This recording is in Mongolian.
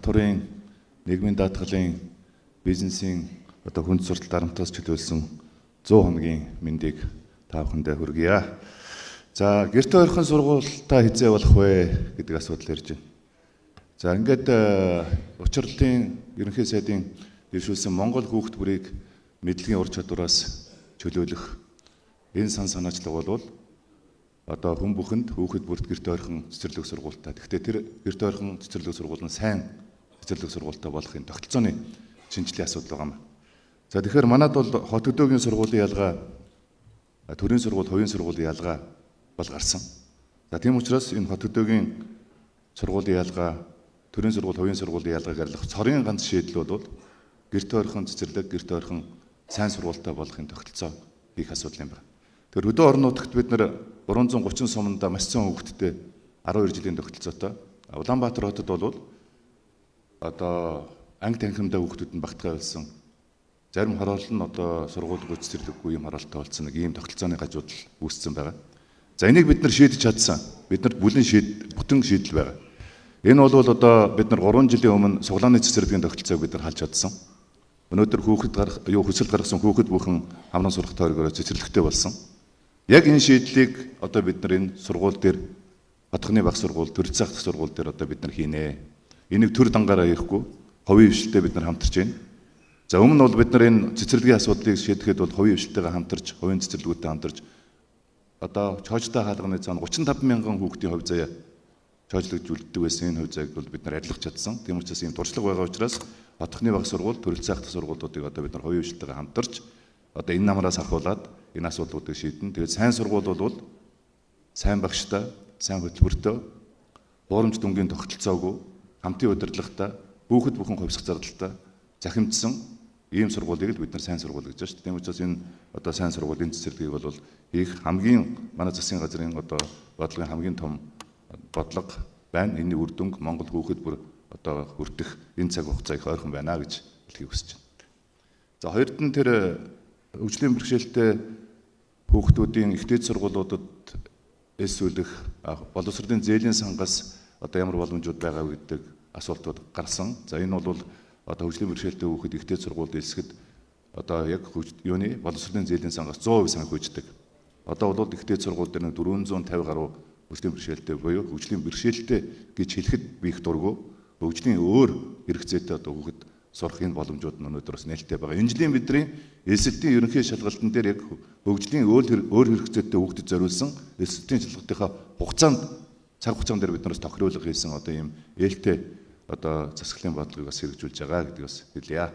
татварын, нийгмийн даатгалын, бизнесийн одоо хүнд суртал дарамтаас чөлөөлсөн 100 хоногийн мэндийг та бүхэндээ хүргье. За, гэрте ойрхон сургуультаа хизээ болох вэ гэдэг асуудал ирж байна. За, ингээд учрлалын ерөнхий сайдын дэвшүүлсэн Монгол хүүхд бүрийг мэдлэгийн ур чадвараас чөлөөлөх энэ сан санаачлага бол одоо хүн бүхэнд хүүхэд бүрт гэрте ойрхон цэцэрлэг сургуультаа. Гэхдээ тэр гэрте ойрхон цэцэрлэг сургууль нь сайн цэцэрлэг сургуультаа болохын тогтолцооны шинжилгээ асуудал байгаа юм. За, тэгэхээр манайд бол хот өдөөгийн сургуулийн ялгаа, төрийн сургууль, хувийн сургуулийн ялгаа бол гарсан. За, тийм учраас энэ хот өдөөгийн сургуулийн ялгаа, төрийн сургууль, хувийн сургуулийн ялгааг арилгах цорын ганц шийдэл бол гэрте ойрхон цэцэрлэг, гэрте ойрхон сайн сургуультай болохын тогтолцоо хийх асуудал юм байна. Тэгэхээр хөдөө орон нутагт бид нар 330 суманда маш цөөн хүүхэдтэй 12 жилийн тогтолцоотой. Улаанбаатар хотод бол одоо анги танхимдаа хүүхдүүд нь багтгаа болсон. Зарим хороол нь одоо сургууль гүйцэтгэдэггүй юм хороолтой болсон нэг ийм тогтолцооны гажуудал үүссэн байгаа. За, энийг бид нар шийдэж чадсан. Биднэрт бүтэн шийдэл байгаа. Энэ бол одоо бид нар 3 жилийн өмнө суглааны цэцэрлэгийн тогтолцоог бид нар халж чадсан. Өнөөдөр хүсэлт гаргасан хүүхэд бүхэн хамран сурах тойрогоор цэцэрлэгтэй болсон. Яг энэ шийдлийг одоо бид нар энэ сургууль дээр хотхны баг сургууль, төрөлцөөх сургууль дээр одоо бид нар хийнэ. Энийг төр дангаараа хийхгүй, хувийн хвшилтэд бид нар хамтарч байна. За, өмнө нь бол бид нар энэ цэцэрлэгийн асуудлыг шийдэхэд бол хувийн хвшилтэйгээ хамтарч, хувийн цэцэрлэгүүдтэй хамтарч одоо чоожтой хаалганы цаана 35 мянган хүүхдийн хувь заяа чоожлогдуулдаг байсан. Энэ хувь заяаг бол бид нар арилгах чадсан. Тийм учраас ийм дуршлаг байгаа учраас хотхны баг сургууль, төрөлцөөх сургуулиудыг одоо бид нар хувийн хвшилтэйгээ хамтарч одоо энэ намраас ахуулаад энэ асуудлуудыг шийдэн. Тэгээд сайн сургууль бол сайн багштай, сайн хөтөлбөртэй, хуурамч дүнгийн тогтолцоогүй, хамтын удирдлагатай, хүүхэд бүхэн хувьсах зардалтай захимдсан ийм сургуулийг л бид нар сайн сургууль гэж байна шүү дээ. Тийм учраас энэ одоо сайн сургуулийн цэцэрлэгийг бол хийх хамгийн манай засгийн газрын одоо бодлогын хамгийн том бодлого байна. Энэний үр дүнг Монгол хүүхэд бүр одоо хүртэх энэ цаг хугацаа их ойрхон байна гэж хэлхийг хүсэж байна. За, хоёрд нь тэр хөгжлийн бэрхшээлтэй хүүхдүүдийн ихтэй сургуулиудад эсвэлэх боловсролын зээлийн сангаас одоо ямар боломжууд байгаа гэдэг асуултууд гарсан. За, энэ бол одоо хөгжлийн бэрхшээлтэй хүүхэд ихтэй сургуульд элсэхэд одоо яг боловсролын зээлийн сангаас 100% санхүүждэг. Одоо бол ихтэй сургууль дээр 450 гаруй хөгжлийн бэрхшээлтэй буюу хөгжлийн бэрхшээлтэй гэж хэлэхэд би их дургу. Хөгжлийн өөр хэрэгцээтэй одоо хүүхэд сурах энэ боломжууд нь өнөөдөр бас нээлттэй байгаа. Энэ жилийн бидний эсэлтийн ерөнхий шалгалтын дээр яг хөгжлийн өөр хэрэгцээтэй хүүхдэд зориулсан эсэлтийн шалгалтынхаа цаг хугацаан дээр бид нараас тохируулга хийсэн одоо ийм ээлтэй одоо засаглалын бодлогыг бас хэрэгжүүлж байгаа гэдгийг бас хэлье.